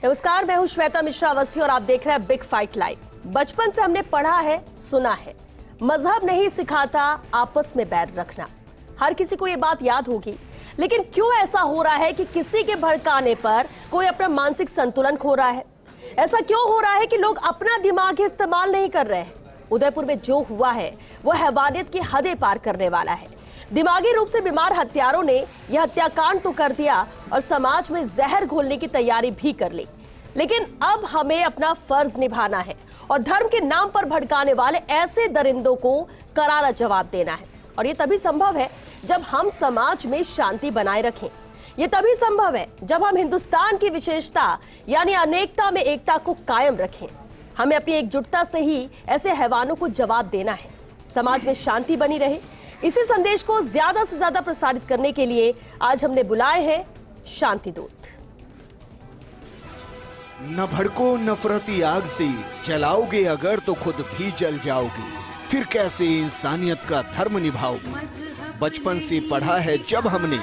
नमस्कार, मैं हूं श्वेता मिश्रा अवस्थी और आप देख रहे हैं बिग फाइट लाइव। बचपन से हमने पढ़ा है, सुना है, मजहब नहीं सिखाता आपस में बैर रखना। हर किसी को ये बात याद होगी, लेकिन क्यों ऐसा हो रहा है कि किसी के भड़काने पर कोई अपना मानसिक संतुलन खो रहा है? ऐसा क्यों हो रहा है कि लोग अपना दिमाग ही इस्तेमाल नहीं कर रहे हैं? उदयपुर में जो हुआ है वो हैवानियत की हदें पार करने वाला है। दिमागी रूप से बीमार हत्यारों ने यह हत्याकांड तो कर दिया और समाज में जहर घोलने की तैयारी भी कर ली। लेकिन अब हमें अपना फर्ज निभाना है और धर्म के नाम पर भड़काने वाले ऐसे दरिंदों को करारा जवाब देना है। और ये तभी संभव है जब हम समाज में शांति बनाए रखें। ये तभी संभव है जब हम हिंदुस्तान की विशेषता यानी अनेकता में एकता को कायम रखें। हमें अपनी एकजुटता से ही ऐसे हैवानों को जवाब देना है, समाज में शांति बनी रहे। इसी संदेश को ज्यादा से ज्यादा प्रसारित करने के लिए आज हमने बुलाए हैं शांति दूत। न भड़को नफरती आग से, जलाओगे अगर तो खुद भी जल जाओगे, फिर कैसे इंसानियत का धर्म निभाओगे। बचपन से पढ़ा है जब हमने,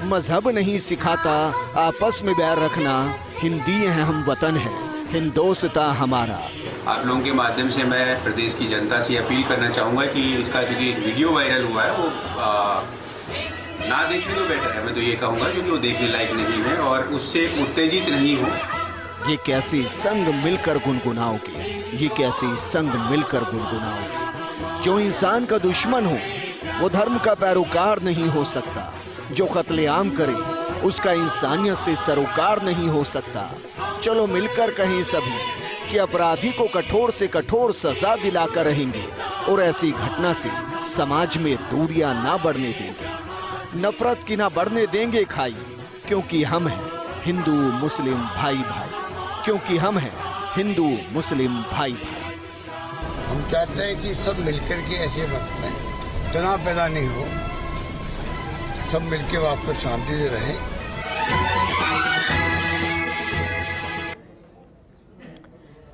मजहब नहीं सिखाता आपस में बैर रखना, हिंदी है हम वतन है हिंदोस्तां हमारा। आप लोगों के माध्यम से मैं प्रदेश की जनता से अपील करना चाहूँगा कि इसका जो कि वीडियो वायरल हुआ है वो ना देखें तो बेटर है। मैं तो ये कहूँगा क्योंकि वो देखने लायक नहीं है और उससे उत्तेजित नहीं हो। ये कैसे संग मिलकर गुनगुनाओगे, ये कैसे संग मिलकर गुनगुनाओगे। जो इंसान का दुश्मन हो वो धर्म का पैरोकार नहीं हो सकता। जो कत्लेआम करे उसका इंसानियत से सरोकार नहीं हो सकता। चलो मिलकर कहें सभी कि अपराधी को कठोर से कठोर सजा दिलाकर रहेंगे और ऐसी घटना से समाज में दूरियां ना बढ़ने देंगे, नफरत की ना बढ़ने देंगे खाई। क्योंकि हम हैं हिंदू मुस्लिम भाई भाई, क्योंकि हम हैं हिंदू मुस्लिम भाई भाई। हम चाहते हैं कि सब मिलकर के ऐसे वक्त में तनाव पैदा नहीं हो, सब मिलकर वापस शांति से रहें।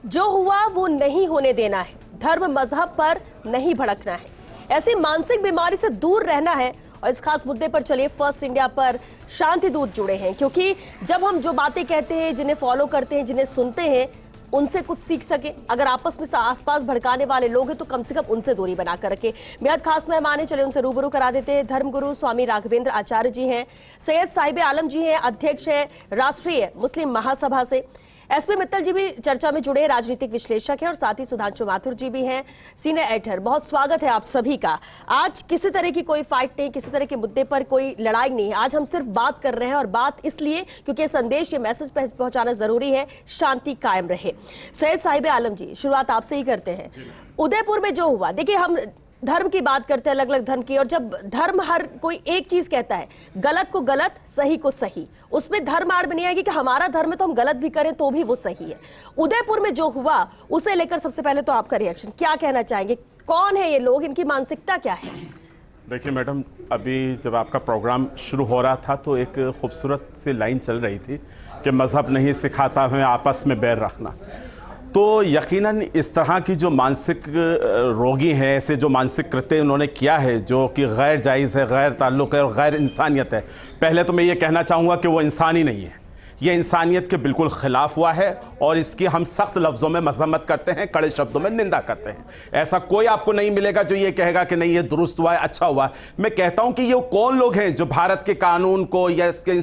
जो हुआ वो नहीं होने देना है, धर्म मजहब पर नहीं भड़कना है, ऐसी मानसिक बीमारी से दूर रहना है। और इस खास मुद्दे पर चलिए फर्स्ट इंडिया पर शांति दूत जुड़े हैं, क्योंकि जब हम जो बातें कहते हैं, जिन्हें फॉलो करते हैं, जिन्हें सुनते हैं, उनसे कुछ सीख सके। अगर आपस में आसपास भड़काने वाले लोग हैं तो कम से कम उनसे दूरी बनाकर रखें। बेहद खास मेहमान है, चले उनसे रूबरू करा देते हैं। धर्मगुरु स्वामी राघवेंद्र आचार्य जी हैं, सैयद साहिब आलम जी हैं, अध्यक्ष है राष्ट्रीय मुस्लिम महासभा से। एसपी मित्तल जी भी चर्चा में जुड़े, राजनीतिक विश्लेषक हैं, और साथ ही सुधांशु माथुर जी भी हैं, सीनियर एडिटर। बहुत स्वागत है आप सभी का। आज किसी तरह की कोई फाइट नहीं, किसी तरह के मुद्दे पर कोई लड़ाई नहीं, आज हम सिर्फ बात कर रहे हैं। और बात इसलिए क्योंकि संदेश, ये मैसेज पहुंचाना जरूरी है, शांति कायम रहे। सैयद साहिब आलम जी, शुरुआत आपसे ही करते हैं। उदयपुर में जो हुआ, देखिए हम धर्म की बात करते हैं, अलग अलग धर्म की, और जब धर्म हर कोई एक चीज कहता है, गलत को गलत, सही को सही, उसमें धर्म आड़ में नहीं आएगी कि हमारा धर्म है तो हम गलत भी करें तो भी वो सही है। उदयपुर में जो हुआ उसे लेकर सबसे पहले तो आपका रिएक्शन क्या कहना चाहेंगे? कौन है ये लोग, इनकी मानसिकता क्या है? देखिए मैडम, अभी जब आपका प्रोग्राम शुरू हो रहा था तो एक खूबसूरत सी लाइन चल रही थी कि मजहब नहीं सिखाता हमें आपस में बैर रखना। तो यकीनन इस तरह की जो मानसिक रोगी हैं, ऐसे जो मानसिक कृत्य उन्होंने किया है जो कि गैर जायज़ है, गैर ताल्लुक़ है और गैर इंसानियत है, पहले तो मैं ये कहना चाहूँगा कि वो इंसान ही नहीं है। ये इंसानियत के बिल्कुल ख़िलाफ़ हुआ है और इसकी हम सख्त लफ्ज़ों में मज़म्मत करते हैं, कड़े शब्दों में निंदा करते हैं। ऐसा कोई आपको नहीं मिलेगा जो ये कहेगा कि नहीं ये दुरुस्त हुआ है, अच्छा हुआ है। मैं कहता हूँ कि ये कौन लोग हैं जो भारत के कानून को या इसके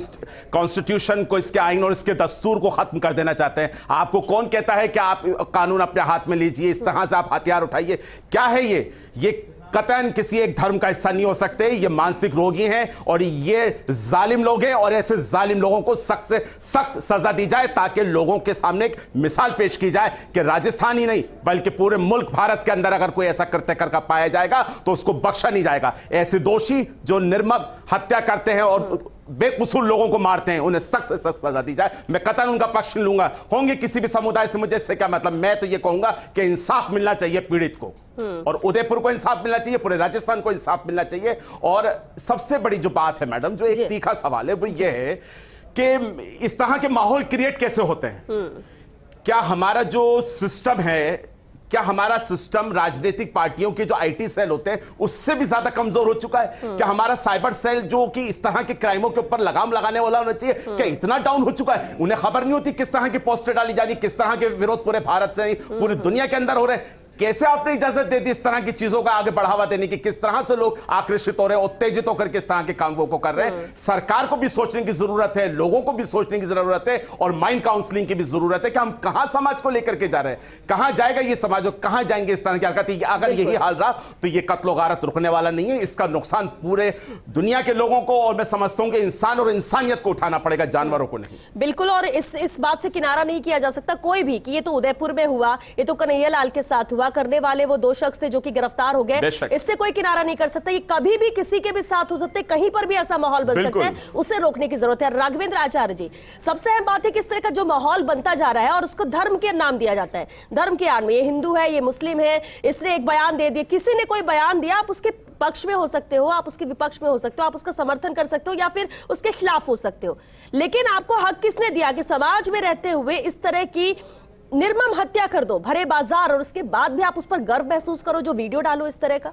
कॉन्स्टिट्यूशन को, इसके आइन और इसके दस्तूर को ख़त्म कर देना चाहते हैं? आपको कौन कहता है कि आप कानून अपने हाथ में लीजिए, इस तरह से आप हथियार उठाइए? क्या है ये कतन किसी एक धर्म का हिस्सा नहीं हो सकते। ये मानसिक रोगी हैं और ये जालिम लोग हैं और ऐसे जालिम लोगों को सख्त से सख्त सजा दी जाए ताकि लोगों के सामने एक मिसाल पेश की जाए कि राजस्थान ही नहीं बल्कि पूरे मुल्क भारत के अंदर अगर कोई ऐसा कृत्य करके पाया जाएगा तो उसको बख्शा नहीं जाएगा। ऐसे दोषी जो निर्मम हत्या करते हैं और बेकसूर लोगों को मारते हैं, उन्हें सख्त से सख्त सजा दी जाए। मैं कतन उनका पक्ष नहीं लूंगा, होंगे किसी भी समुदाय से, मुझे इससे क्या मतलब। मैं तो ये कहूंगा कि इंसाफ मिलना चाहिए पीड़ित को, और उदयपुर को इंसाफ मिलना चाहिए, पूरे राजस्थान को इंसाफ मिलना चाहिए। और सबसे बड़ी जो बात है मैडम, जो एक तीखा सवाल है, वो ये है कि इस तरह के माहौल क्रिएट कैसे होते हैं? क्या हमारा जो सिस्टम है क्या हमारा सिस्टम राजनीतिक पार्टियों के जो आईटी सेल होते हैं उससे भी ज्यादा कमजोर हो चुका है? क्या हमारा साइबर सेल जो कि इस तरह के क्राइमों के ऊपर लगाम लगाने वाला होना चाहिए, क्या इतना डाउन हो चुका है? उन्हें खबर नहीं होती किस तरह की पोस्टर डाली जा रही, किस तरह के विरोध पूरे भारत से नहीं पूरी दुनिया के अंदर हो रहे हैं? कैसे आपने इजाजत दे दी इस तरह की चीजों का आगे बढ़ावा देने की? किस तरह से लोग आकर्षित हो रहे हैं, उत्तेजित होकर किस तरह के कामों को कर रहे हैं? सरकार को भी सोचने की जरूरत है, लोगों को भी सोचने की जरूरत है और माइंड काउंसलिंग की भी जरूरत है कि हम कहां समाज को लेकर के जा रहे हैं, कहां जाएगा ये समाज और कहां जाएंगे इस तरह की हरकत। अगर यही हाल रहा तो ये कत्लो गारत रुकने वाला नहीं है, इसका नुकसान पूरे दुनिया के लोगों को और मैं समझता हूं कि इंसान और इंसानियत को उठाना पड़ेगा, जानवरों को नहीं। बिल्कुल, और इस बात से किनारा नहीं किया जा सकता कोई भी कि ये तो उदयपुर में हुआ, ये तो कन्हैया लाल के साथ हुआ, करने वाले वो 2 शख्स थे जो कि गिरफ्तार हो गए, इससे कोई किनारा नहीं कर सकता। ये कभी भी किसी के भी साथ हो सकते, कहीं पर भी ऐसा माहौल बन सकता है, उसे रोकने की जरूरत है। राघवेंद्र आचार्य जी, सबसे अहम बात है कि इस तरह का जो माहौल बनता जा रहा है और उसको धर्म के नाम दिया जाता है, धर्म के आड़ में ये हिंदू है, ये मुस्लिम है, इसने एक बयान दे दिया, किसी ने कोई बयान दिया, आप उसके पक्ष में हो सकते हो, आप उसके विपक्ष में हो सकते हो, आप उसका समर्थन कर सकते हो या फिर उसके खिलाफ हो सकते हो, लेकिन आपको हक किसने दिया कि समाज में रहते हुए इस तरह की निर्मम हत्या कर दो भरे बाजार और उसके बाद भी आप उस पर गर्व महसूस करो, जो वीडियो डालो इस तरह का?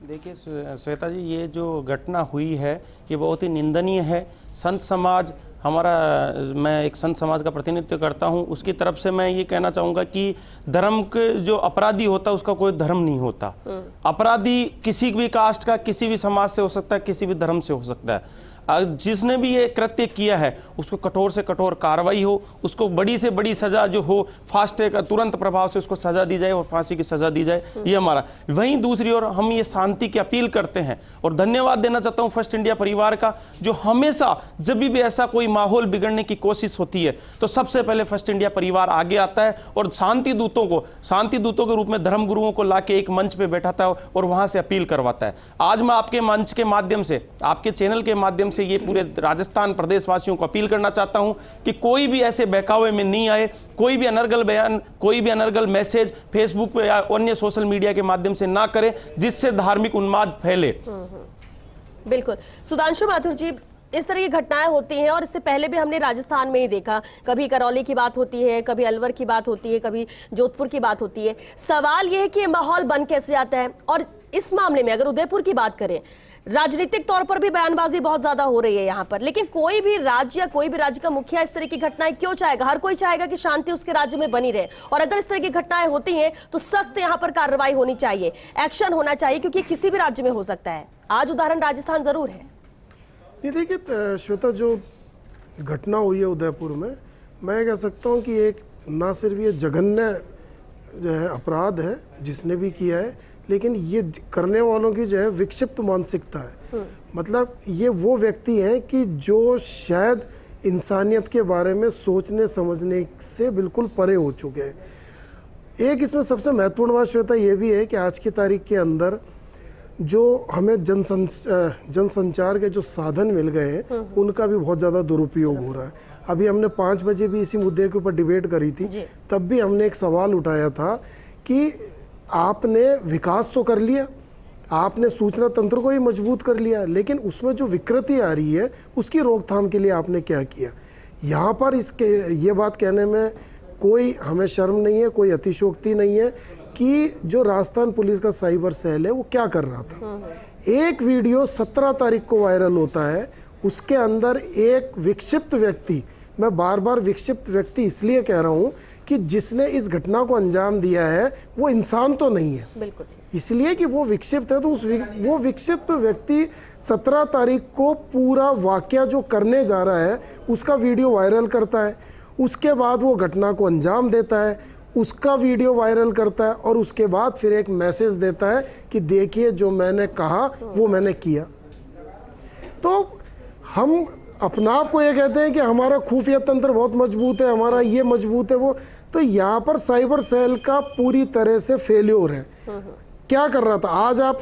देखिए श्वेता जी, ये जो घटना हुई है ये बहुत ही निंदनीय है। संत समाज हमारा, मैं एक संत समाज का प्रतिनिधित्व करता हूँ, उसकी तरफ से मैं ये कहना चाहूँगा कि धर्म के जो अपराधी होता है उसका कोई धर्म नहीं होता। अपराधी किसी भी कास्ट का, किसी भी समाज से हो सकता है, किसी भी धर्म से हो सकता है। जिसने भी ये कृत्य किया है उसको कठोर से कठोर कार्रवाई हो, उसको बड़ी से बड़ी सजा जो हो, फास्ट ट्रैक तुरंत प्रभाव से उसको सजा दी जाए और फांसी की सजा दी जाए, ये हमारा। वहीं दूसरी ओर हम ये शांति की अपील करते हैं और धन्यवाद देना चाहता हूँ फर्स्ट इंडिया परिवार का, जो हमेशा जब भी ऐसा कोई माहौल बिगड़ने की कोशिश होती है तो सबसे पहले फर्स्ट इंडिया परिवार आगे आता है और शांति दूतों के रूप में धर्म गुरुओं को लाके एक मंच पे बैठाता है और वहां से अपील करवाता है। आज मैं आपके मंच के माध्यम से, आपके चैनल के माध्यम से ये पूरे राजस्थान प्रदेशवासियों को अपील करना चाहता हूं कि कोई भी ऐसे बहकावे में नहीं आए, कोई भी अनर्गल बयान, कोई भी अनर्गल मैसेज फेसबुक पे या अन्य सोशल मीडिया के माध्यम से ना करें जिससे धार्मिक उन्माद फैले। बिल्कुल। सुधांशु माथुर जी, इस तरह की घटनाएं होती हैं और इससे पहले भी हमने राजस्थान में ही देखा, कभी करौली की बात होती है, कभी अलवर की बात होती है, कभी जोधपुर की बात होती है। सवाल यह है कि माहौल बन कैसे जाता है, और इस मामले में अगर उदयपुर की बात करें, राजनीतिक तौर पर भी बयानबाजी बहुत ज्यादा हो रही है यहाँ पर, लेकिन कोई भी राज्य या कोई भी राज्य का मुखिया इस तरह की घटनाएं क्यों चाहेगा? हर कोई चाहेगा कि शांति उसके राज्य में बनी रहे, और अगर इस तरह की घटनाएं होती हैं तो सख्त यहाँ पर कार्रवाई होनी चाहिए, एक्शन होना चाहिए, क्योंकि किसी भी राज्य में हो सकता है। आज उदाहरण राजस्थान जरूर है। नहीं, देखिए श्वेता, जो घटना हुई है उदयपुर में, मैं कह सकता हूँ कि एक ना सिर्फ ये जघन्य जो है अपराध है जिसने भी किया है, लेकिन ये करने वालों की जो है विक्षिप्त मानसिकता है। मतलब ये वो व्यक्ति हैं कि जो शायद इंसानियत के बारे में सोचने समझने से बिल्कुल परे हो चुके हैं। एक इसमें सबसे महत्वपूर्ण बात श्वेता ये भी है कि आज की तारीख के अंदर जो हमें जनसंचार के जो साधन मिल गए हैं उनका भी बहुत ज़्यादा दुरुपयोग हो रहा है। अभी हमने 5 बजे भी इसी मुद्दे के ऊपर डिबेट करी थी, तब भी हमने एक सवाल उठाया था कि आपने विकास तो कर लिया, आपने सूचना तंत्र को ही मजबूत कर लिया, लेकिन उसमें जो विकृति आ रही है उसकी रोकथाम के लिए आपने क्या किया? यहाँ पर ये बात कहने में कोई हमें शर्म नहीं है, कोई अतिशयोक्ति नहीं है कि जो राजस्थान पुलिस का साइबर सेल है वो क्या कर रहा था। एक वीडियो 17 तारीख को वायरल होता है, उसके अंदर एक विक्षिप्त व्यक्ति, मैं बार बार विक्षिप्त व्यक्ति इसलिए कह रहा हूँ कि जिसने इस घटना को अंजाम दिया है वो इंसान तो नहीं है, बिल्कुल, इसलिए कि वो विक्षिप्त है। तो वो विक्षिप्त व्यक्ति 17 तारीख को पूरा वाकया जो करने जा रहा है उसका वीडियो वायरल करता है, उसके बाद वो घटना को अंजाम देता है, उसका वीडियो वायरल करता है और उसके बाद फिर एक मैसेज देता है कि देखिए जो मैंने कहा वो मैंने किया। तो हम अपना आप को ये कहते हैं कि हमारा खुफिया तंत्र बहुत मजबूत है, हमारा ये मजबूत है, वो तो यहाँ पर साइबर सेल का पूरी तरह से फेल्योर है। क्या कर रहा था आज आप,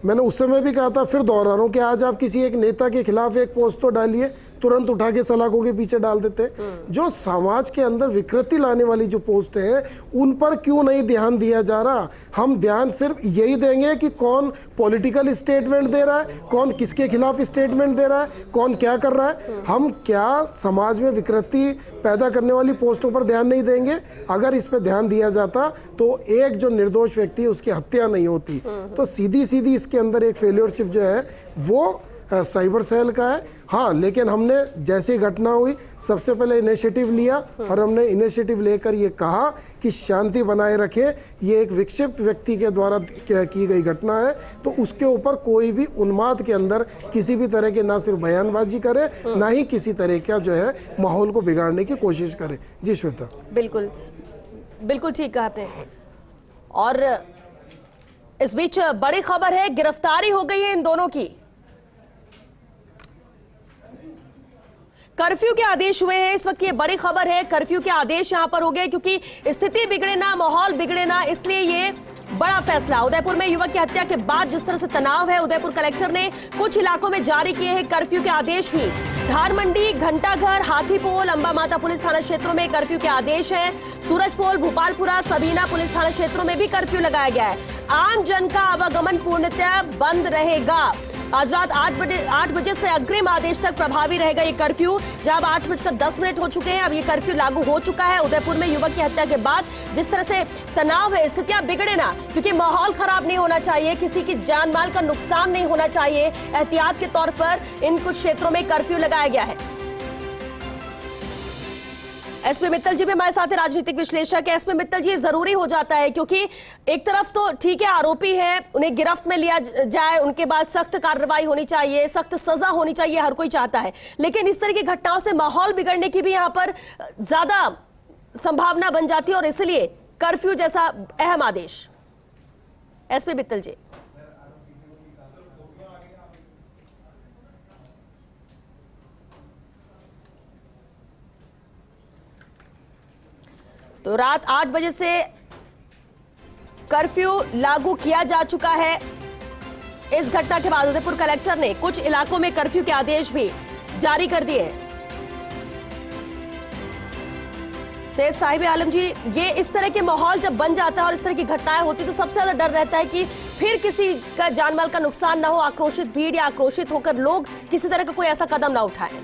मैंने उस समय भी कहा था, फिर दोहरा रहा हूँ कि आज आप किसी एक नेता के खिलाफ एक पोस्ट तो डालिए तुरंत उठा के सलाखों के पीछे डाल देते हैं। जो समाज के अंदर विकृति लाने वाली जो पोस्ट है उन पर क्यों नहीं ध्यान दिया जा रहा? हम ध्यान सिर्फ यही देंगे कि कौन पॉलिटिकल स्टेटमेंट दे रहा है, कौन किसके खिलाफ स्टेटमेंट दे रहा है, कौन क्या कर रहा है। हम क्या समाज में विकृति पैदा करने वाली पोस्टों पर ध्यान नहीं देंगे? अगर इस पर ध्यान दिया जाता तो एक जो निर्दोष व्यक्ति है उसकी हत्या नहीं होती। तो सीधी सीधी इसके अंदर एक फेलियरशिप जो है वो साइबर सेल का है। हाँ, लेकिन हमने जैसे ही घटना हुई सबसे पहले इनिशिएटिव लिया और हमने इनिशिएटिव लेकर ये कहा कि शांति बनाए रखें, ये एक विक्षिप्त व्यक्ति के द्वारा की गई घटना है, तो उसके ऊपर कोई भी उन्माद के अंदर किसी भी तरह के ना सिर्फ बयानबाजी करे, ना ही किसी तरह का जो है माहौल को बिगाड़ने की कोशिश करे। जी श्वेता, बिल्कुल बिल्कुल ठीक कहा आपने। और इस बीच बड़ी खबर है, गिरफ्तारी हो गई है इन दोनों की। कर्फ्यू के आदेश हुए हैं इस वक्त, ये बड़ी खबर है। कर्फ्यू के आदेश यहां पर हो गए क्योंकि स्थिति बिगड़े ना, माहौल बिगड़े ना, इसलिए ये बड़ा फैसला। उदयपुर में युवक की हत्या के बाद जिस तरह से तनाव है, उदयपुर कलेक्टर ने कुछ इलाकों में जारी किए हैं कर्फ्यू के आदेश भी। धारमंडी, घंटाघर, हाथीपोल, अंबा माता पुलिस थाना क्षेत्रों में कर्फ्यू के आदेश हैं। सूरजपोल, भोपालपुरा, सबीना पुलिस थाना क्षेत्रों में भी कर्फ्यू लगाया गया है। आम जन का आवागमन पूर्णतः बंद रहेगा। आज रात 8 बजे से अग्रिम आदेश तक प्रभावी रहेगा ये कर्फ्यू। जब 8:10 हो चुके हैं, अब ये कर्फ्यू लागू हो चुका है। उदयपुर में युवक की हत्या के बाद जिस तरह से तनाव है, स्थितियां बिगड़े ना, क्योंकि माहौल खराब नहीं होना चाहिए, किसी की जान माल का नुकसान नहीं होना चाहिए, एहतियात के तौर पर इन कुछ क्षेत्रों में कर्फ्यू लगाया गया है। एसपी मित्तल जी भी हमारे साथ राजनीतिक विश्लेषक है। एसपी मित्तल जी, जरूरी हो जाता है क्योंकि एक तरफ तो ठीक है आरोपी है, उन्हें गिरफ्त में लिया जाए, उनके बाद सख्त कार्रवाई होनी चाहिए, सख्त सजा होनी चाहिए, हर कोई चाहता है, लेकिन इस तरह की घटनाओं से माहौल बिगड़ने की भी यहां पर ज्यादा संभावना बन जाती है और इसलिए कर्फ्यू जैसा अहम आदेश। एसपी मित्तल जी, तो रात 8 बजे से कर्फ्यू लागू किया जा चुका है। इस घटना के बाद उदयपुर कलेक्टर ने कुछ इलाकों में कर्फ्यू के आदेश भी जारी कर दिए हैं। सैयद साहिब आलम जी, ये इस तरह के माहौल जब बन जाता है और इस तरह की घटनाएं होती तो सबसे ज्यादा डर रहता है कि फिर किसी का जानमाल का नुकसान ना हो, आक्रोशित भीड़ या आक्रोशित होकर लोग किसी तरह का कोई ऐसा कदम ना उठाएं।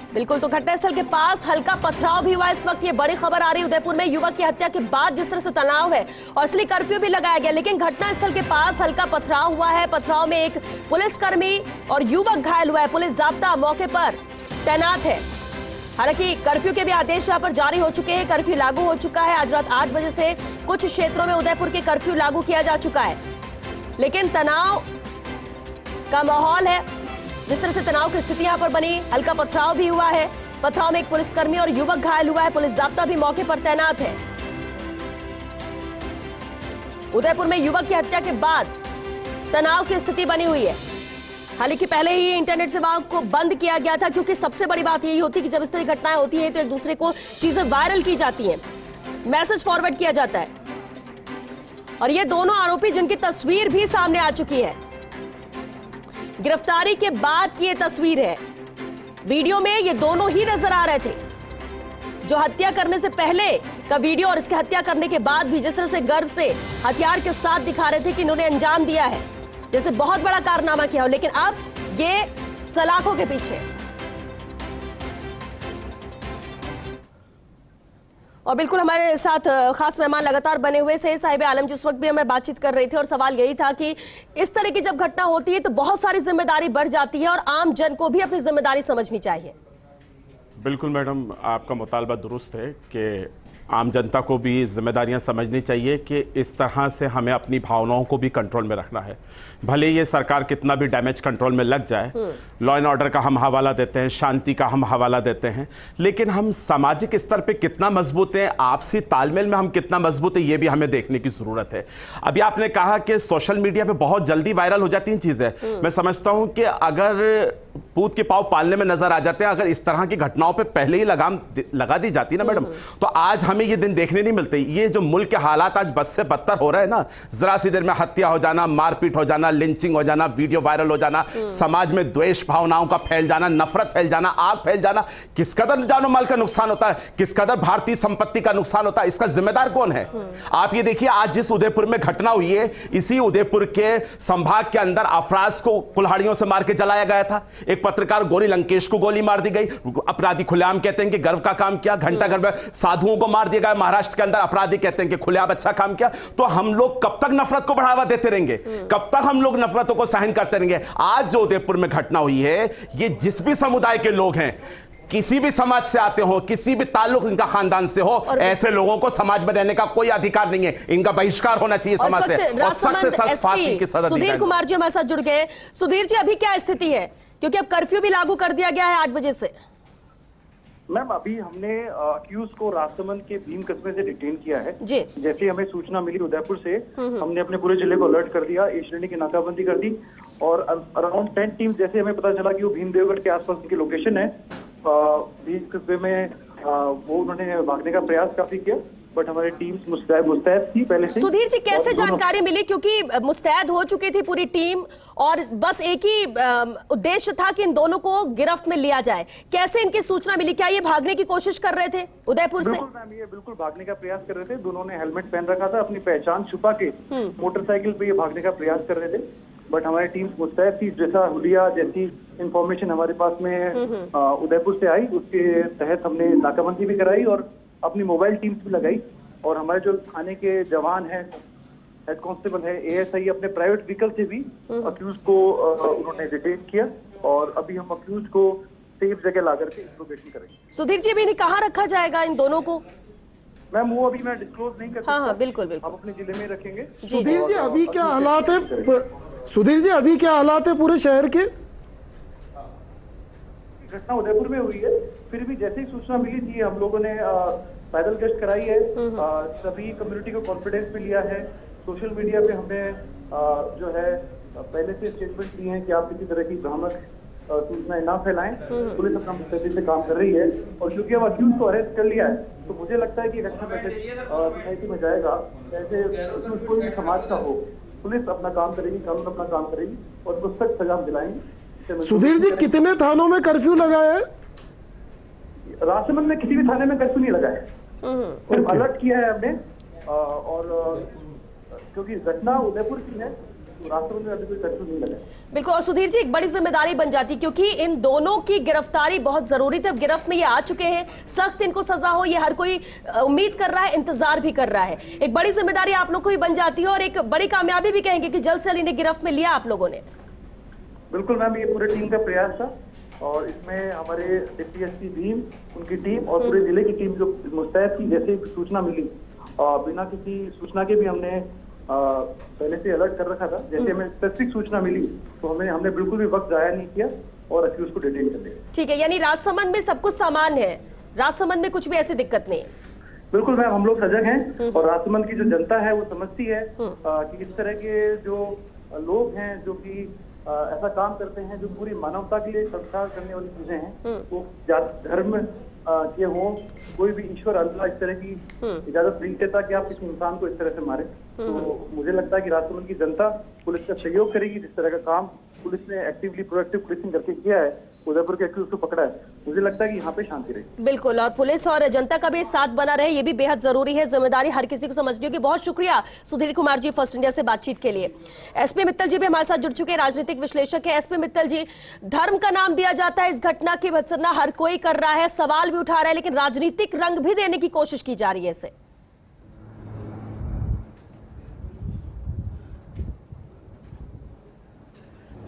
बिल्कुल, तो घटनास्थल के पास हल्का पथराव भी हुआ। इस वक्त ये बड़ी खबर आ रही है, उदयपुर में युवक की हत्या के बाद जिस तरह से तनाव है और इसलिए कर्फ्यू भी लगाया गया, लेकिन घटनास्थल के पास हल्का पथराव हुआ है। पथराव में एक पुलिसकर्मी और युवक घायल हुआ है। पुलिस जाब्ता मौके पर तैनात है। हालांकि कर्फ्यू के भी आदेश यहां पर जारी हो चुके हैं, कर्फ्यू लागू हो चुका है। आज रात 8 बजे से कुछ क्षेत्रों में उदयपुर के कर्फ्यू लागू किया जा चुका है, लेकिन तनाव का माहौल है। जिस तरह से तनाव की स्थिति यहां पर बनी, हल्का पथराव भी हुआ है। पथराव में एक पुलिसकर्मी और युवक घायल हुआ है। पुलिस जाब्ता भी मौके पर तैनात है। उदयपुर में युवक की हत्या के बाद तनाव की स्थिति बनी हुई है। हालांकि पहले ही इंटरनेट सेवाओं को बंद किया गया था, क्योंकि सबसे बड़ी बात यही होती है कि जब इस तरह की घटनाएं होती हैं तो एक दूसरे को चीजें वायरल की जाती हैं, मैसेज फॉरवर्ड किया जाता है। और ये दोनों आरोपी जिनकी तस्वीर भी सामने आ चुकी है, गिरफ्तारी के बाद की ये तस्वीर है। वीडियो में ये दोनों ही नजर आ रहे थे, जो हत्या करने से पहले का वीडियो और इसके हत्या करने के बाद भी जिस तरह से गर्व से हथियार के साथ दिखा रहे थे कि इन्होंने अंजाम दिया है, जैसे बहुत बड़ा कारनामा किया हो, लेकिन अब ये सलाखों के पीछे। और बिल्कुल हमारे साथ खास मेहमान लगातार बने हुए से साहिब आलम, जिस वक्त भी हमें बातचीत कर रही थी और सवाल यही था कि इस तरह की जब घटना होती है तो बहुत सारी जिम्मेदारी बढ़ जाती है और आम जन को भी अपनी जिम्मेदारी समझनी चाहिए। बिल्कुल मैडम, आपका मुतालबा दुरुस्त है कि आम जनता को भी जिम्मेदारियां समझनी चाहिए कि इस तरह से हमें अपनी भावनाओं को भी कंट्रोल में रखना है। भले ये सरकार कितना भी डैमेज कंट्रोल में लग जाए, लॉ एंड ऑर्डर का हम हवाला देते हैं, शांति का हम हवाला देते हैं, लेकिन हम सामाजिक स्तर पे कितना मजबूत है, आपसी तालमेल में हम कितना मजबूत है, ये भी हमें देखने की ज़रूरत है। अभी आपने कहा कि सोशल मीडिया पर बहुत जल्दी वायरल हो जाती हैं चीज़ें। मैं समझता हूँ कि अगर पूत के पाँव पालने में नजर आ जाते हैं। अगर इस तरह की घटनाओं पे पहले ही लगाम लगा दी जाती ना मैडम, तो आज हमें ये दिन देखने नहीं मिलते। ये जो मुल्क के हालात आज बस से बदतर हो रहे हैं ना, जरा सी देर में हत्या हो जाना, मारपीट हो जाना, लिंचिंग हो जाना, वीडियो वायरल हो जाना, समाज में द्वेष भावनाओं का फैल जाना, नफरत फैल जाना, आग फैल जाना, किस कदर जानो माल का नुकसान होता है, किस कदर भारतीय संपत्ति का नुकसान होता है, इसका जिम्मेदार कौन है? आप ये देखिए, आज जिस उदयपुर में घटना हुई है, इसी उदयपुर के संभाग के अंदर अफराज को कुल्हाड़ियों से मार के जलाया गया था। एक पत्रकार गौरी लंकेश को गोली मार दी गई। अपराधी खुलेआम कहते हैं कि गर्व का काम किया, घंटा घर में साधुओं को मार दिया गया। महाराष्ट्र के अंदर अपराधी कहते हैं कि खुलेआम अच्छा काम किया। तो हम लोग कब तक नफरत को बढ़ावा देते रहेंगे? कब तक हम लोग नफरतों को सहन करते रहेंगे? आज जो उदयपुर में घटना हुई है, ये जिस भी समुदाय के लोग हैं, किसी भी समाज से आते हो, किसी भी ताल्लुक इनका खानदान से हो, ऐसे लोगों को समाज में रहने का कोई अधिकार नहीं है। इनका बहिष्कार होना चाहिए समाज से, और सख्त से सख्त फांसी की सजा दी जाए। सुधीर कुमार जी हमारे साथ जुड़ गए। सुधीर जी, अभी क्या स्थिति है, क्योंकि अब कर्फ्यू भी लागू कर दिया गया है 8 बजे से? मैम, अभी हमने अक्यूज को राजसमंद के भीम कस्बे से डिटेन किया है जी। जैसे ही हमें सूचना मिली उदयपुर से, हमने अपने पूरे जिले को अलर्ट कर दिया, ए श्रेणी की नाकाबंदी कर दी, और अराउंड 10 टीम, जैसे हमें पता चला कि वो भीमदेवगढ़ के आसपास की लोकेशन है, भीम कस्बे में वो उन्होंने भागने का प्रयास काफी किया, बट हमारी टीम मुस्तैद थी पहले से। सुधीर जी, कैसे जानकारी मिली, क्योंकि मुस्तैद हो चुकी थी पूरी टीम और बस एक ही उद्देश्य था कि इन दोनों को गिरफ्त में लिया जाए? कैसे इनकी सूचना मिली? क्या ये भागने की कोशिश कर रहे थे उदयपुर से? बिल्कुल मैम, ये बिल्कुल भागने का प्रयास कर रहे थे। दोनों ने हेलमेट पहन रखा था, अपनी पहचान छुपा के मोटरसाइकिल पे ये भागने का प्रयास कर रहे थे, बट हमारी टीम मुस्तैद थी। जैसा हुलिया जैसी इंफॉर्मेशन हमारे पास में उदयपुर से आई, उसके तहत हमने नाकाबंदी भी कराई और अपनी मोबाइल टीम्स भी लगाई, और हमारे जो थाने के जवान हैं, हेड कांस्टेबल है, एएसआई, अपने प्राइवेट व्हीकल से भी अक्यूज को उन्होंने डिटेन किया, और अभी हम अक्यूज को सेफ जगह ला करके इंट्रोगेशन करेंगे। सुधीर जी, अभी इन्हें कहाँ रखा जाएगा इन दोनों को? मैम, वो अभी मैं डिस्क्लोज नहीं कर सकता। हाँ, बिल्कुल बिल्कुल, हम अपने जिले में रखेंगे। सुधीर जी, अभी क्या हालात है? सुधीर जी, अभी क्या हालात है पूरे शहर के? घटना उदयपुर में हुई है, फिर भी जैसे ही सूचना मिली थी, हम लोगों ने पैदल गश्त कराई है, सभी कम्युनिटी को कॉन्फिडेंस में लिया है। सोशल मीडिया पे हमने जो है पहले से स्टेटमेंट दिए हैं कि आप किसी तरह की भ्रामक सूचनाएं ना फैलाएं। पुलिस अपना मुस्तैदी से काम कर रही है, और क्योंकि अब अक्यूज को अरेस्ट कर लिया है, तो मुझे लगता है कि एक अच्छा मैसेज सोसाइटी में जाएगा। जैसे कोई भी समाज का हो, पुलिस अपना काम करेगी, कानून अपना काम करेगी, और उसको सख्त सजा दिलाएंगे। सुधीर जी, कितने थानों में कर्फ्यू लगाया है? राजसमंद में किसी भी थाने में कर्फ्यू नहीं लगा है, सिर्फ अलर्ट किया है हमने, और क्योंकि घटना उदयपुर की है, तो राजसमंद में अभी कोई कर्फ्यू नहीं लगा है। बिल्कुल। और सुधीर जी, एक बड़ी जिम्मेदारी बन जाती, क्योंकि इन दोनों की गिरफ्तारी बहुत जरूरी थी। अब गिरफ्त में ये आ चुके हैं, सख्त इनको सजा हो, ये हर कोई उम्मीद कर रहा है, इंतजार भी कर रहा है। एक बड़ी जिम्मेदारी आप लोग को ही बन जाती है, और एक बड़ी कामयाबी भी कहेंगे कि जल्द से जल्द इन्हें गिरफ्त में लिया आप लोगों ने। बिल्कुल मैम, ये पूरी टीम का प्रयास था, और इसमें हमारे डिप्टी एसपी भीम, उनकी टीम और पूरे जिले की टीम जो मुस्तैद थी। जैसे ही सूचना मिली, बिना किसी सूचना के भी हमने पहले से अलर्ट कर रखा था। जैसे हमें स्पेसिफिक सूचना मिली, तो हमने बिल्कुल भी वक्त जाया नहीं किया और अक्यूज को डिटेन कर लिया। ठीक है, यानी राजसमंद में सब कुछ सामान्य है, राजसमंद में कुछ भी ऐसी दिक्कत नहीं है? बिल्कुल मैम, हम लोग सजग हैं, और राजसमंद की जो जनता है वो समझती है कि इस तरह के जो लोग हैं जो कि ऐसा काम करते हैं, जो पूरी मानवता के लिए संस्कार करने वाली चीजें हैं, वो धर्म के हों, कोई भी ईश्वर अल्लाह इस तरह की इजाजत नहीं देता कि आप किसी इंसान को इस तरह से मारे। तो मुझे लगता है कि राजसमंद की जनता पुलिस का सहयोग करेगी। जिस तरह का काम पुलिस ने एक्टिवली प्रोएक्टिव पुलिसिंग करके किया है, उदयपुर के अक्यूज को पकड़ा है, मुझे लगता है कि यहाँ पे शांति रहेगी। बिल्कुल, और पुलिस और जनता का भी साथ बना रहे, ये भी बेहद जरूरी है। जिम्मेदारी हर किसी को समझनी होगी। बहुत शुक्रिया सुधीर कुमार जी, फर्स्ट इंडिया से बातचीत के लिए। एसपी मित्तल जी भी हमारे साथ जुड़ चुके हैं, राजनीतिक विश्लेषक है। एसपी मित्तल जी, धर्म का नाम दिया जाता है, इस घटना की भत्सना हर कोई कर रहा है, सवाल भी उठा रहा है, लेकिन राजनीतिक रंग भी देने की कोशिश की जा रही है इसे।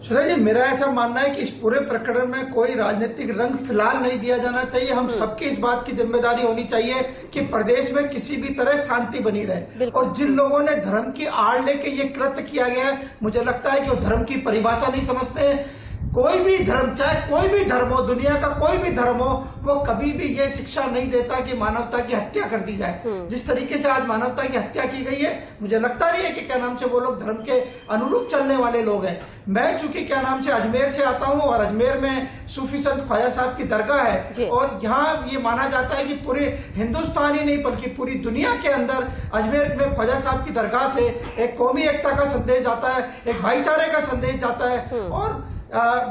सुधा जी, मेरा ऐसा मानना है कि इस पूरे प्रकरण में कोई राजनीतिक रंग फिलहाल नहीं दिया जाना चाहिए। हम सबकी इस बात की जिम्मेदारी होनी चाहिए कि प्रदेश में किसी भी तरह शांति बनी रहे, और जिन लोगों ने धर्म की आड़ लेके ये कृत्य किया गया है, मुझे लगता है कि वो धर्म की परिभाषा नहीं समझते हैं। कोई भी धर्म, चाहे कोई भी धर्म हो, दुनिया का कोई भी धर्म हो, वो कभी भी ये शिक्षा नहीं देता कि मानवता की हत्या कर दी जाए। जिस तरीके से आज मानवता की हत्या की गई है, मुझे लगता नहीं है कि क्या नाम से वो लोग धर्म के अनुरूप चलने वाले लोग हैं। मैं चूंकि क्या नाम से अजमेर से आता हूं और अजमेर में सूफी संत ख्वाजा साहब की दरगाह है और यहाँ ये माना जाता है कि पूरे हिंदुस्तान ही नहीं बल्कि पूरी दुनिया के अंदर अजमेर में ख्वाजा साहब की दरगाह से एक कौमी एकता का संदेश जाता है, एक भाईचारे का संदेश जाता है। और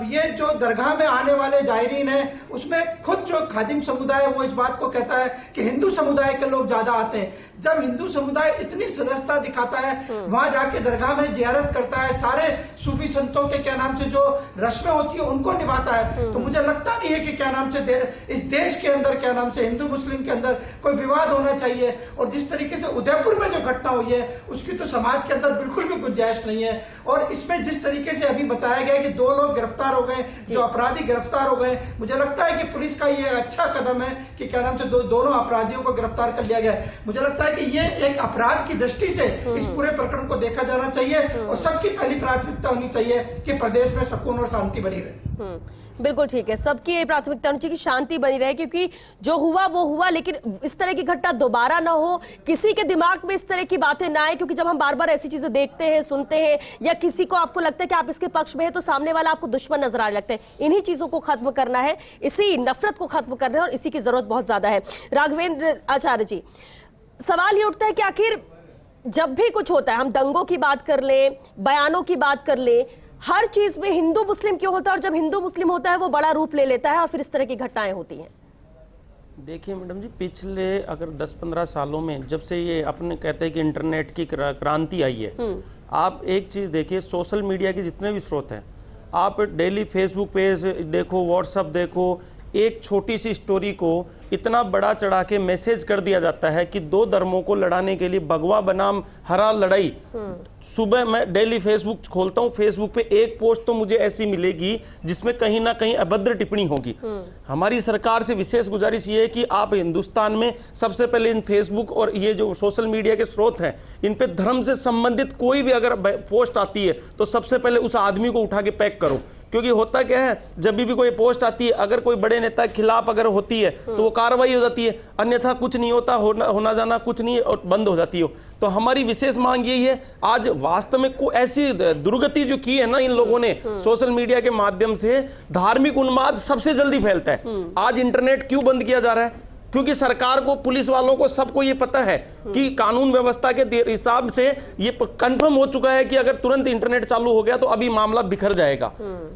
ये जो दरगाह में आने वाले जायरीन हैं उसमें खुद जो खादिम समुदाय है वो इस बात को कहता है कि हिंदू समुदाय के लोग ज्यादा आते हैं। जब हिंदू समुदाय इतनी सदस्यता दिखाता है, वहां जाके दरगाह में जियारत करता है, सारे सूफी संतों के क्या नाम से जो रस्में होती है उनको निभाता है, तो मुझे लगता नहीं है कि क्या नाम से इस देश के अंदर क्या नाम से हिंदू मुस्लिम के अंदर कोई विवाद होना चाहिए। और जिस तरीके से उदयपुर में जो घटना हुई है उसकी तो समाज के अंदर बिल्कुल भी गुंजाइश नहीं है। और इसमें जिस तरीके से अभी बताया गया कि 2 लोग गिरफ्तार हो गए, जो अपराधी गिरफ्तार हो गए, मुझे लगता है कि पुलिस का ये अच्छा कदम है कि क्या नाम से दोनों अपराधियों को गिरफ्तार कर लिया गया है। मुझे लगता है कि ये एक अपराध की दृष्टि से इस पूरे प्रकरण को देखा जाना चाहिए और सबकी पहली प्राथमिकता होनी चाहिए कि प्रदेश में सुकून और शांति बनी रहे। बिल्कुल ठीक है, सबकी ये प्राथमिकता होनी चाहिए कि शांति बनी रहे, क्योंकि जो हुआ वो हुआ, लेकिन इस तरह की घटना दोबारा ना हो, किसी के दिमाग में इस तरह की बातें ना आए। क्योंकि जब हम बार बार ऐसी चीजें देखते हैं, सुनते हैं, या किसी को आपको लगता है कि आप इसके पक्ष में है तो सामने वाला आपको दुश्मन नजर आने लगता है। इन्हीं चीजों को खत्म करना है, इसी नफरत को खत्म करना है और इसी की जरूरत बहुत ज्यादा है। राघवेंद्र आचार्य जी, सवाल ये उठता है कि आखिर जब भी कुछ होता है, हम दंगों की बात कर लें, बयानों की बात कर लें, हर चीज में हिंदू मुस्लिम क्यों होता है? और जब हिंदू मुस्लिम होता है वो बड़ा रूप ले लेता है और फिर इस तरह की घटनाएं होती हैं। देखिए मैडम जी, पिछले अगर 10-15 सालों में जब से ये अपने कहते हैं कि इंटरनेट की क्रांति आई है, आप एक चीज़ देखिए, सोशल मीडिया के जितने भी स्रोत हैं, आप डेली फेसबुक पेज देखो, व्हाट्सअप देखो, एक छोटी सी स्टोरी को इतना बड़ा चढ़ा के मैसेज कर दिया जाता है कि 2 धर्मों को लड़ाने के लिए भगवा बनाम हरा लड़ाई। सुबह मैं डेली फेसबुक खोलता हूँ, फेसबुक पे एक पोस्ट तो मुझे ऐसी मिलेगी जिसमें कहीं ना कहीं अभद्र टिप्पणी होगी। हमारी सरकार से विशेष गुजारिश ये है कि आप हिंदुस्तान में सबसे पहले इन फेसबुक और ये जो सोशल मीडिया के स्रोत हैं, इन पे धर्म से संबंधित कोई भी अगर पोस्ट आती है तो सबसे पहले उस आदमी को उठा के पैक करो। क्योंकि होता क्या है, जब भी कोई पोस्ट आती है, अगर कोई बड़े नेता के खिलाफ अगर होती है तो वो कार्रवाई हो जाती है, अन्यथा कुछ नहीं होता, होना जाना कुछ नहीं और बंद हो जाती हो। तो हमारी विशेष मांग यही है, आज वास्तव में कोई ऐसी दुर्गति जो की है ना इन लोगों ने सोशल मीडिया के माध्यम से, धार्मिक उन्माद सबसे जल्दी फैलता है। आज इंटरनेट क्यों बंद किया जा रहा है? क्योंकि सरकार को, पुलिस वालों को, सबको ये पता है कि कानून व्यवस्था के हिसाब से ये कंफर्म हो चुका है कि अगर तुरंत इंटरनेट चालू हो गया तो अभी मामला बिखर जाएगा।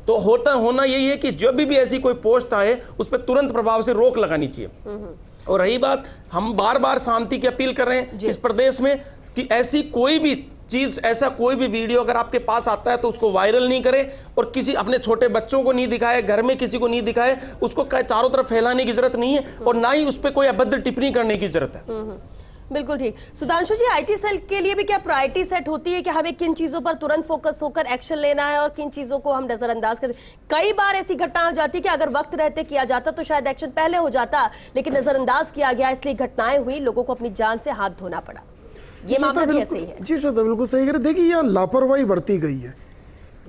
तो होना यही है कि जब भी ऐसी कोई पोस्ट आए उस पर तुरंत प्रभाव से रोक लगानी चाहिए। और रही बात, हम बार बार शांति की अपील कर रहे हैं इस प्रदेश में कि ऐसी कोई भी चीज, ऐसा कोई भी वीडियो अगर आपके पास आता है तो उसको वायरल नहीं करें और किसी अपने छोटे बच्चों को नहीं दिखाए, घर में किसी को नहीं दिखाए, उसको चारों तरफ फैलाने की जरूरत नहीं है और ना ही उस पर कोई अभद्र टिप्पणी करने की जरूरत है। बिल्कुल ठीक। सुधांशु जी, आईटी सेल के लिए भी क्या प्रायोरिटी सेट होती है कि हमें किन चीजों पर तुरंत फोकस होकर एक्शन लेना है और किन चीजों को हम नजरअंदाज करते? कई बार ऐसी घटना हो जाती है कि अगर वक्त रहते किया जाता तो शायद एक्शन पहले हो जाता, लेकिन नजरअंदाज किया गया, इसलिए घटनाएं हुई, लोगों को अपनी जान से हाथ धोना पड़ा। ये मामला भी ऐसे ही है। जी श्वेता, बिल्कुल सही कह रहे। देखिए, यहाँ लापरवाही बरती गई है।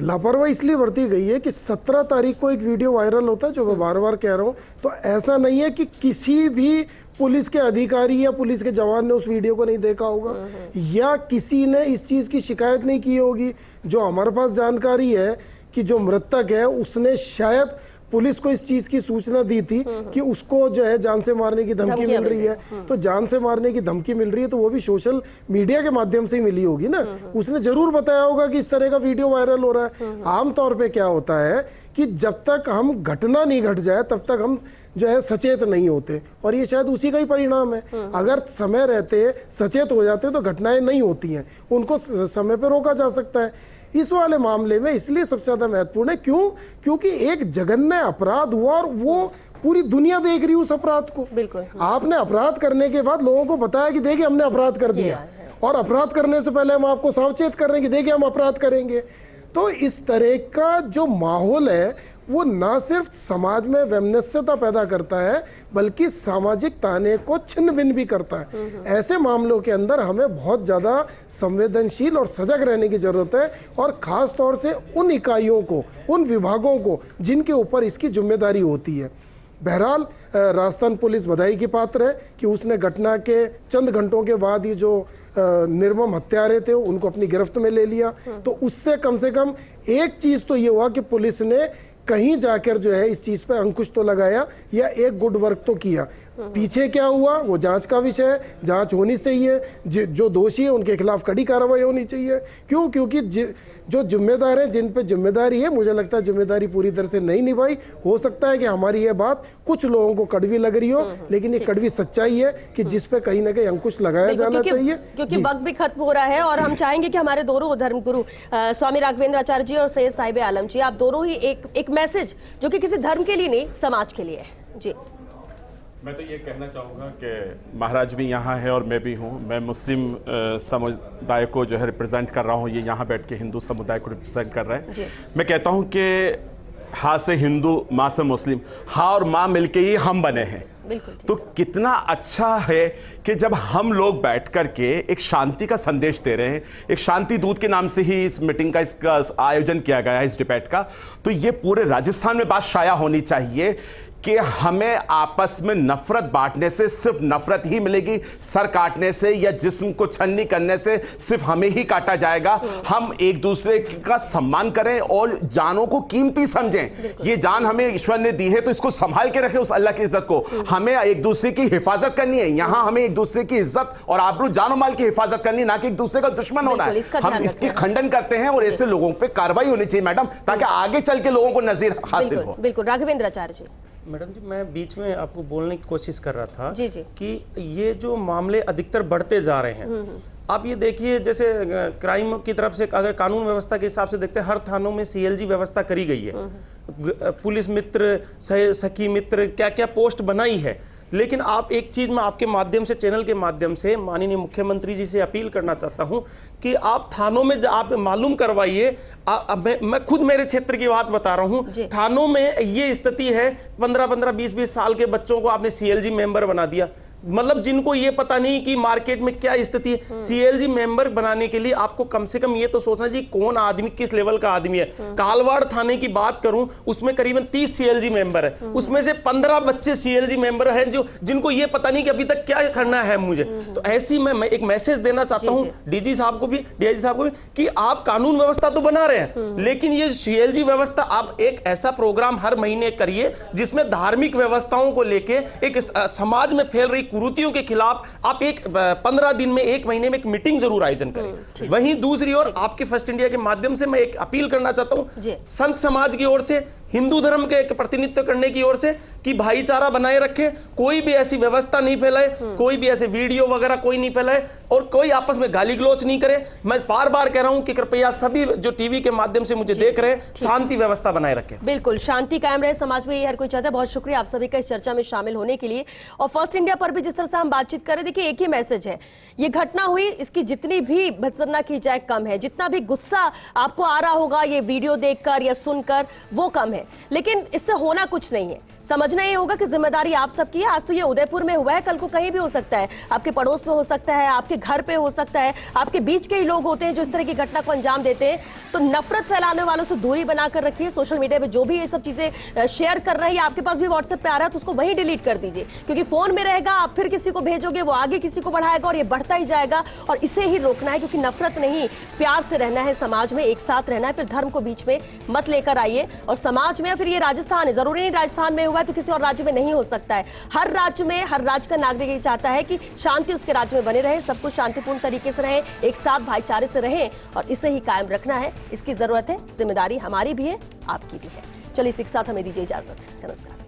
लापरवाही इसलिए बरती गई है कि 17 तारीख को एक वीडियो वायरल होता है, जो मैं बार बार कह रहा हूँ, तो ऐसा नहीं है कि किसी भी पुलिस के अधिकारी या पुलिस के जवान ने उस वीडियो को नहीं देखा होगा या किसी ने इस चीज़ की शिकायत नहीं की होगी। जो हमारे पास जानकारी है कि जो मृतक है उसने शायद पुलिस को इस चीज की सूचना दी थी कि उसको जो है जान से मारने की धमकी मिल रही है, तो जान से मारने की धमकी मिल रही है तो वो भी सोशल मीडिया के माध्यम से ही मिली होगी ना। उसने जरूर बताया होगा कि इस तरह का वीडियो वायरल हो रहा है। आमतौर पे क्या होता है कि जब तक हम घटना नहीं घट जाए तब तक हम जो है सचेत नहीं होते, और ये शायद उसी का ही परिणाम है। अगर समय रहते सचेत हो जाते तो घटनाएं नहीं होती हैं, उनको समय पर रोका जा सकता है। इस वाले मामले में इसलिए सबसे ज्यादा महत्वपूर्ण है, क्यों? क्योंकि एक जघन्य अपराध हुआ और वो पूरी दुनिया देख रही उस अपराध को। बिल्कुल। आपने अपराध करने के बाद लोगों को बताया कि देखिए हमने अपराध कर दिया, और अपराध करने से पहले हम आपको सावचेत कर रहे हैं कि देखिए हम अपराध करेंगे। तो इस तरह का जो माहौल है वो ना सिर्फ समाज में वैमनस्यता पैदा करता है बल्कि सामाजिक ताने को छिन्न भिन्न भी करता है। ऐसे मामलों के अंदर हमें बहुत ज़्यादा संवेदनशील और सजग रहने की ज़रूरत है, और ख़ास तौर से उन इकाइयों को, उन विभागों को जिनके ऊपर इसकी जिम्मेदारी होती है। बहरहाल राजस्थान पुलिस बधाई की पात्र है कि उसने घटना के चंद घंटों के बाद ही जो निर्मम हत्यारे थे उनको अपनी गिरफ्त में ले लिया। तो उससे कम से कम एक चीज़ तो ये हुआ कि पुलिस ने कहीं जाकर जो है इस चीज़ पे अंकुश तो लगाया या एक गुड वर्क तो किया। पीछे क्या हुआ वो जांच का विषय है, जांच होनी चाहिए, जो दोषी है उनके खिलाफ कड़ी कार्रवाई होनी चाहिए। क्यों? क्योंकि जो जिम्मेदार है, जिन पे जिम्मेदारी है, मुझे लगता है जिम्मेदारी पूरी तरह से नहीं निभाई। हो सकता है कि हमारी ये बात कुछ लोगों को कड़वी लग रही हो, लेकिन ये कड़वी सच्चाई है कि जिस पे कहीं ना कहीं अंकुश लगाया जाना चाहिए। क्योंकि वक्त भी खत्म हो रहा है और हम चाहेंगे कि हमारे दोनों धर्मगुरु स्वामी राघवेंद्र आचार्य जी और सैयद साहिब आलम जी, आप दोनों ही एक मैसेज जो कि किसी धर्म के लिए नहीं, समाज के लिए है। जी, मैं तो ये कहना चाहूँगा कि महाराज भी यहाँ है और मैं भी हूँ। मैं मुस्लिम समुदाय को जो है रिप्रेजेंट कर रहा हूँ, ये यहाँ बैठ के हिंदू समुदाय को रिप्रेजेंट कर रहे हैं। मैं कहता हूँ कि हाँ से हिंदू, माँ से मुस्लिम, हाँ और माँ मिलके ही हम बने हैं। तो कितना अच्छा है कि जब हम लोग बैठ कर के एक शांति का संदेश दे रहे हैं, एक शांति दूत के नाम से ही इस मीटिंग का इसका आयोजन किया गया है, इस डिबेट का, तो ये पूरे राजस्थान में बात शाया होनी चाहिए कि हमें आपस में नफरत बांटने से सिर्फ नफरत ही मिलेगी, सर काटने से या जिस्म को छन्नी करने से सिर्फ हमें ही काटा जाएगा। हम एक दूसरे का सम्मान करें और जानों को कीमती समझें। ये जान हमें ईश्वर ने दी है तो इसको संभाल के रखें, उस अल्लाह की इज्जत को। हमें एक दूसरे की हिफाजत करनी है, यहाँ हमें एक दूसरे की इज्जत और आबरू जानो माल की हिफाजत करनी है, ना कि एक दूसरे का दुश्मन होना है। हम इसकी खंडन करते हैं और ऐसे लोगों पर कार्रवाई होनी चाहिए मैडम, ताकि आगे चल के लोगों को नजीर हासिल हो। बिल्कुल राघवेंद्र आचार्य जी। मैडम जी, मैं बीच में आपको बोलने की कोशिश कर रहा था जी। कि ये जो मामले अधिकतर बढ़ते जा रहे हैं। आप ये देखिए, जैसे क्राइम की तरफ से अगर कानून व्यवस्था के हिसाब से देखते हैं, हर थानों में CLG व्यवस्था करी गई है। पुलिस मित्र, सखी मित्र, क्या क्या पोस्ट बनाई है। लेकिन आप एक चीज मैं आपके माध्यम से, चैनल के माध्यम से माननीय मुख्यमंत्री जी से अपील करना चाहता हूं कि आप थानों में आप मालूम करवाइए। मैं खुद मेरे क्षेत्र की बात बता रहा हूं, थानों में ये स्थिति है, 15-15, 20-20 साल के बच्चों को आपने CLG मेंबर बना दिया। मतलब जिनको ये पता नहीं कि मार्केट में क्या स्थिति है। CLG मेंबर बनाने के लिए आपको कम से कम ये तो सोचना चाहिए कौन आदमी किस लेवल का आदमी है। कालवाड़ थाने की बात करूं, उसमें करीबन 30 CLG मेंबर है, उसमें से 15 बच्चे CLG मेंबर हैं जो जिनको ये पता नहीं कि अभी तक क्या करना है मुझे। तो ऐसी मैं एक मैसेज देना चाहता हूं DG साहब को भी, DIG साहब को भी, कि आप कानून व्यवस्था तो बना रहे हैं, लेकिन ये CLG व्यवस्था आप एक ऐसा प्रोग्राम हर महीने करिए जिसमें धार्मिक व्यवस्थाओं को लेके एक समाज में फैल रही कुरीतियों के खिलाफ आप एक 15 दिन में, एक महीने में एक मीटिंग जरूर आयोजन करें। वहीं दूसरी ओर आपके फर्स्ट इंडिया के माध्यम से मैं एक अपील करना चाहता हूं संत समाज की ओर से, हिंदू धर्म के एक प्रतिनिधित्व करने की ओर से, कि भाईचारा बनाए रखें, कोई भी ऐसी व्यवस्था नहीं फैलाए, कोई भी ऐसे वीडियो वगैरह कोई नहीं फैलाए और कोई आपस में गाली गलौच नहीं करे। मैं बार बार कह रहा हूं कि कृपया सभी जो टीवी के माध्यम से मुझे देख रहे हैं, शांति व्यवस्था बनाए रखें। बिल्कुल, शांति कायम रहे समाज में, ये हर कोई चाहता है। बहुत शुक्रिया आप सभी का इस चर्चा में शामिल होने के लिए। और फर्स्ट इंडिया पर भी जिस तरह से हम बातचीत करें, देखिए एक ही मैसेज है, ये घटना हुई, इसकी जितनी भी भत्सना की जाए कम है, जितना भी गुस्सा आपको आ रहा होगा ये वीडियो देखकर या सुनकर, वो कम है, लेकिन इससे होना कुछ नहीं है। समझना ये होगा कि जिम्मेदारी आप सबकी है। आज तो ये उदयपुर में हुआ है, कल को कहीं भी हो सकता है, आपके पड़ोस में हो सकता है, आपके घर पे हो सकता है, आपके बीच के ही लोग होते हैं जो इस तरह की घटना को अंजाम देते हैं। तो नफरत फैलाने वालों से दूरी बनाकर रखिए। सोशल मीडिया पे जो भी ये सब चीजें शेयर कर रहे हैं, आपके पास भी व्हाट्सएप पे आ रहा है तो उसको वहीं डिलीट कर दीजिए, क्योंकि फोन में रहेगा, आप फिर किसी को भेजोगे, वो आगे किसी को बढ़ाएगा और ये बढ़ता ही जाएगा। और इसे ही रोकना है, क्योंकि नफरत नहीं, प्यार से रहना है, समाज में एक साथ रहना है। फिर धर्म को बीच में मत लेकर आइए। और समाज में, फिर ये राजस्थान है, जरूरी नहीं राजस्थान में हुआ है तो किसी और राज्य में नहीं हो सकता है। हर राज्य में, हर राज्य का नागरिक ये चाहता है कि शांति उसके राज्य में बने रहे, सब कुछ शांतिपूर्ण तरीके से रहे, एक साथ भाईचारे से रहें, और इसे ही कायम रखना है। इसकी जरूरत है, जिम्मेदारी हमारी भी है, आपकी भी है। चलिए इसी के साथ हमें दीजिए इजाजत। नमस्कार।